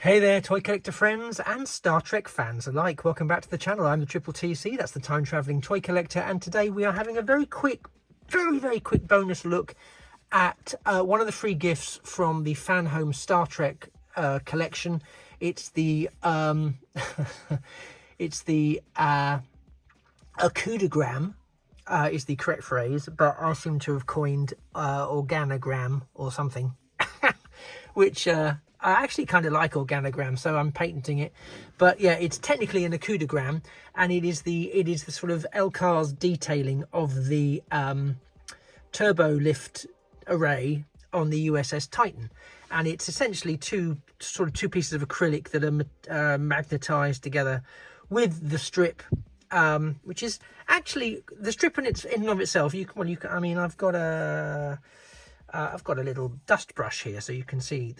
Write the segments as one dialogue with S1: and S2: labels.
S1: Hey there, toy collector friends and Star Trek fans alike. Welcome back to the channel. I'm the Triple TC, that's the time traveling toy collector, and today we are having a very quick bonus look at one of the free gifts from the Fanhome Star Trek collection. It's the Okudagram is the correct phrase, but I seem to have coined organogram or something, which I actually kind of like organogram, so I'm patenting it. But yeah, it's technically an Okudagram, and it is the sort of LCARS detailing of the turbo lift array on the USS Titan, and it's essentially two pieces of acrylic that are magnetized together with the strip, which is actually the strip in and of itself. I mean, I've got a little dust brush here, so you can see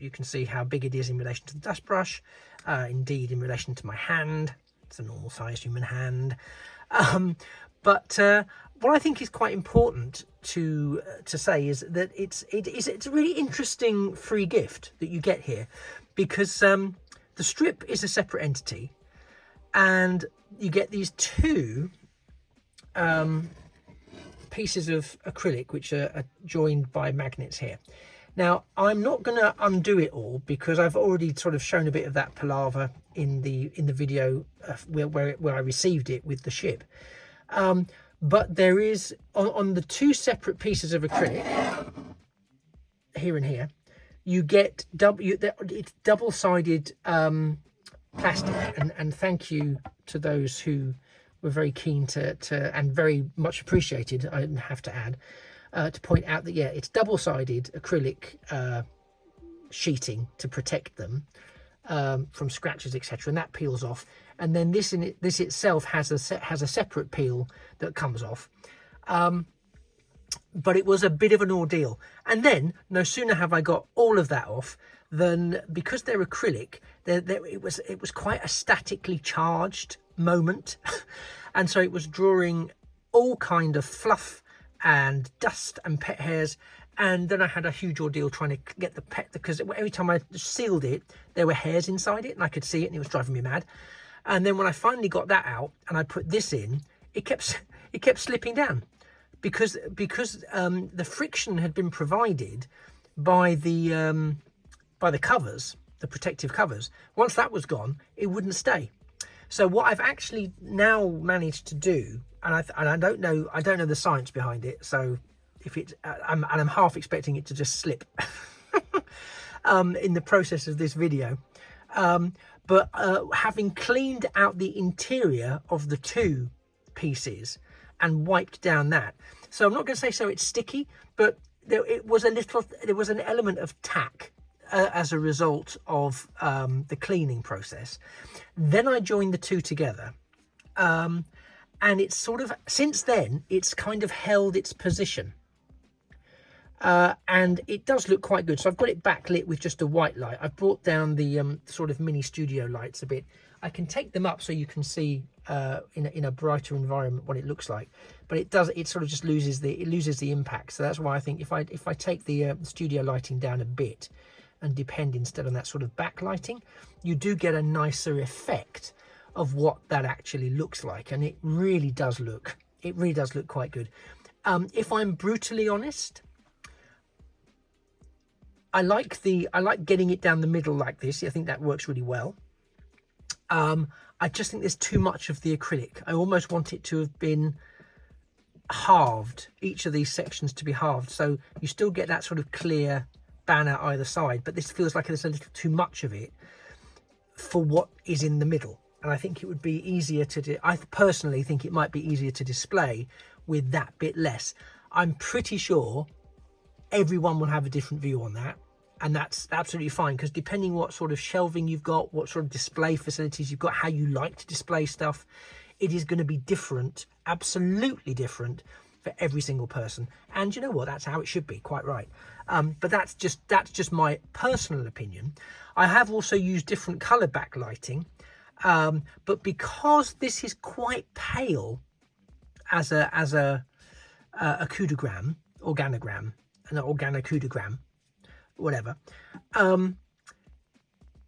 S1: you can see how big it is in relation to the dust brush. Indeed, in relation to my hand, it's a normal sized human hand. But what I think is quite important to say is that it's a really interesting free gift that you get here, because the strip is a separate entity, and you get these two pieces of acrylic which are joined by magnets here. Now, I'm not going to undo it all because I've already sort of shown a bit of that palaver in the video where I received it with the ship. But there is on the two separate pieces of acrylic here and here, you get it's double-sided plastic, and thank you to those who were very keen to and very much appreciated, I have to add, to point out that yeah, it's double-sided acrylic sheeting to protect them from scratches, etc., and that peels off. And then this itself has a separate peel that comes off. But it was a bit of an ordeal. And then no sooner have I got all of that off than, because they're acrylic, it was quite a statically charged moment. And so it was drawing all kind of fluff and dust and pet hairs. And then I had a huge ordeal trying to get the pet, because every time I sealed it, there were hairs inside it and I could see it, and it was driving me mad. And then when I finally got that out and I put this in, it kept slipping down, because the friction had been provided by the covers, the protective covers. Once that was gone, it wouldn't stay. So what I've actually now managed to do, and I don't know the science behind it, so if it's I'm half expecting it to just slip in the process of this video, but having cleaned out the interior of the two pieces and wiped down that, so I'm not going to say so it's sticky, but there was an element of tack as a result of the cleaning process. Then I joined the two together, and it's sort of, since then, it's kind of held its position, and it does look quite good. So I've got it backlit with just a white light. I've brought down the sort of mini studio lights a bit. I can take them up so you can see in a brighter environment what it looks like, but it sort of just loses the impact. So that's why I think if I take the studio lighting down a bit and depend instead on that sort of backlighting, you do get a nicer effect of what that actually looks like, and it really does look quite good. If I'm brutally honest, I like getting it down the middle like this. I think that works really well. I just think there's too much of the acrylic. I almost want it to have been halved, each of these sections to be halved, so you still get that sort of clear banner either side, but this feels like there's a little too much of it for what is in the middle. And I think it would be easier I personally think it might be easier to display with that bit less. I'm pretty sure everyone will have a different view on that, and that's absolutely fine, because depending what sort of shelving you've got, what sort of display facilities you've got, how you like to display stuff, it is going to be different, absolutely different for every single person. And you know what, that's how it should be, quite right. But that's just my personal opinion. I have also used different color backlighting, but because this is quite pale as a Okudagram, organogram, an organokudagram, whatever,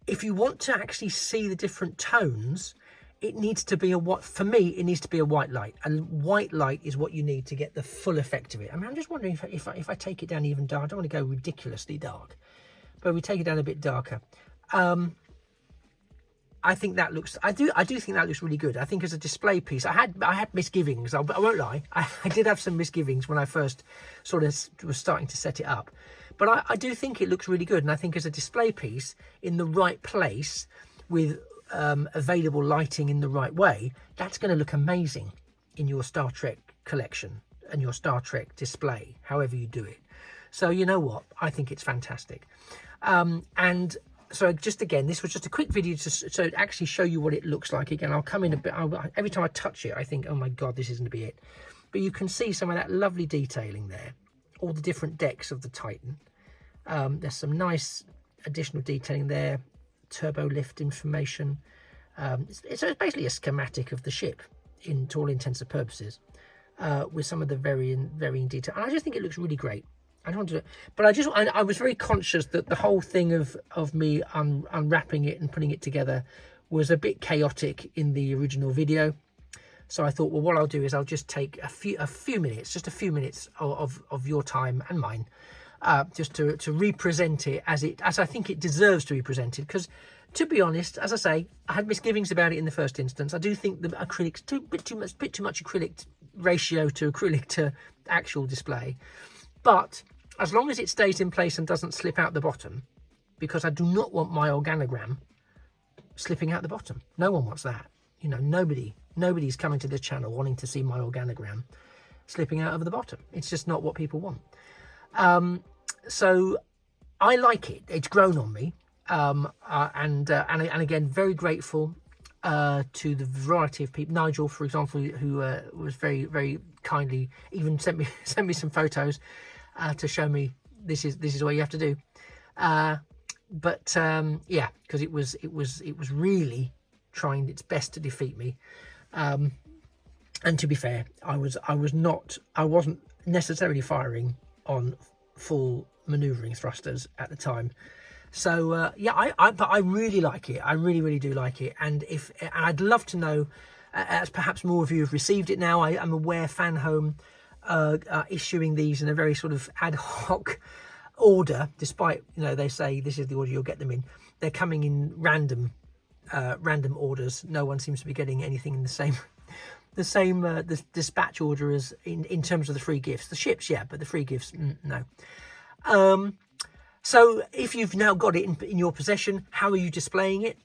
S1: if you want to actually see the different tones, it needs to be a what, for me, it needs to be a white light, and white light is what you need to get the full effect of it. I mean, I'm just wondering if I take it down even dark. I don't want to go ridiculously dark, but we take it down a bit darker. I think that looks, I do think that looks really good. I think as a display piece, I had misgivings. I won't lie. I did have some misgivings when I first sort of was starting to set it up, but I do think it looks really good. And I think as a display piece in the right place with available lighting in the right way, that's going to look amazing in your Star Trek collection and your Star Trek display, however you do it. So you know what? I think it's fantastic. And so just again, this was just a quick video to actually show you what it looks like. Again, I'll come in a bit, every time I touch it I think, oh my god, this isn't to be it. But you can see some of that lovely detailing there, all the different decks of the Titan. There's some nice additional detailing there, turbo lift information. It's basically a schematic of the ship to all intents and purposes, with some of the varying detail, and I just think it looks really great. I don't want to, but I was very conscious that the whole thing of me unwrapping it and putting it together was a bit chaotic in the original video. So I thought, well, what I'll do is I'll just take a few minutes, just a few minutes of your time and mine, just to represent it as I think it deserves to be presented. Because to be honest, as I say, I had misgivings about it in the first instance. I do think the acrylic's bit too much acrylic ratio to acrylic to actual display, but as long as it stays in place and doesn't slip out the bottom, because I do not want my organogram slipping out the bottom. No one wants that. You know, nobody's coming to this channel wanting to see my organogram slipping out of the bottom. It's just not what people want. So I like it. It's grown on me. And again, very grateful to the variety of people. Nigel, for example, who was very, very kindly even sent me some photos to show me this is what you have to do. Yeah, because it was really trying its best to defeat me. And to be fair, I wasn't necessarily firing on full maneuvering thrusters at the time. So yeah, but I really like it. I really do like it. And I'd love to know, as perhaps more of you have received it now. I'm aware Fanhome are issuing these in a very sort of ad hoc order, despite, you know, they say this is the order you'll get them in. They're coming in random orders. No one seems to be getting anything in the same dispatch order as in terms of the free gifts. The ships, yeah, but the free gifts, no. So if you've now got it in your possession, how are you displaying it?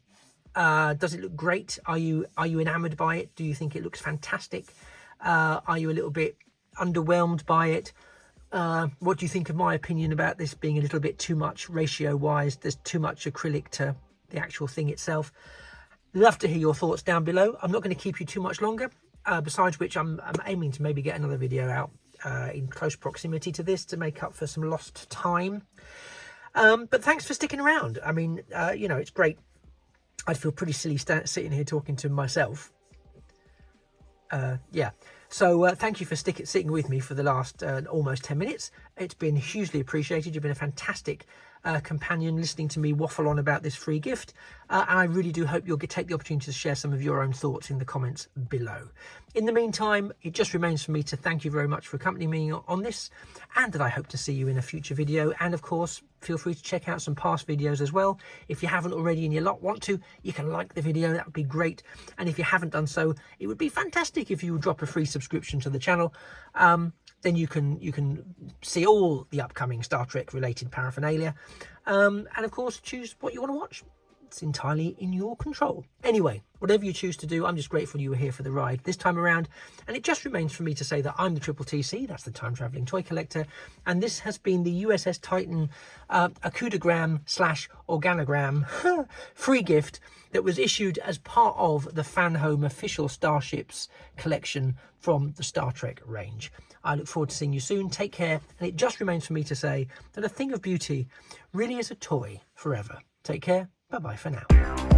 S1: Does it look great? Are you enamored by it? Do you think it looks fantastic? Are you a little bit underwhelmed by it? What do you think of my opinion about this being a little bit too much ratio wise? There's too much acrylic to the actual thing itself. Love to hear your thoughts down below. I'm not going to keep you too much longer, besides which I'm aiming to maybe get another video out in close proximity to this to make up for some lost time. But thanks for sticking around. I mean, you know, it's great. I'd feel pretty silly sitting here talking to myself. Yeah, so thank you for sitting with me for the last almost 10 minutes. It's been hugely appreciated. You've been a fantastic companion listening to me waffle on about this free gift, and I really do hope you'll take the opportunity to share some of your own thoughts in the comments below. In the meantime, it just remains for me to thank you very much for accompanying me on this, and that I hope to see you in a future video. And of course, feel free to check out some past videos as well. If you haven't already and you want to, you can like the video. That would be great. And if you haven't done so, it would be fantastic if you would drop a free subscription to the channel. Then you can see all the upcoming Star Trek related paraphernalia, and of course choose what you want to watch. It's entirely in your control. Anyway, whatever you choose to do, I'm just grateful you were here for the ride this time around, and it just remains for me to say that I'm the Triple TC, that's the Time Travelling Toy Collector, and this has been the USS Titan Okudagram / organogram free gift that was issued as part of the Fanhome official Starships collection from the Star Trek range. I look forward to seeing you soon. Take care, and it just remains for me to say that a thing of beauty really is a toy forever. Take care. Bye-bye for now.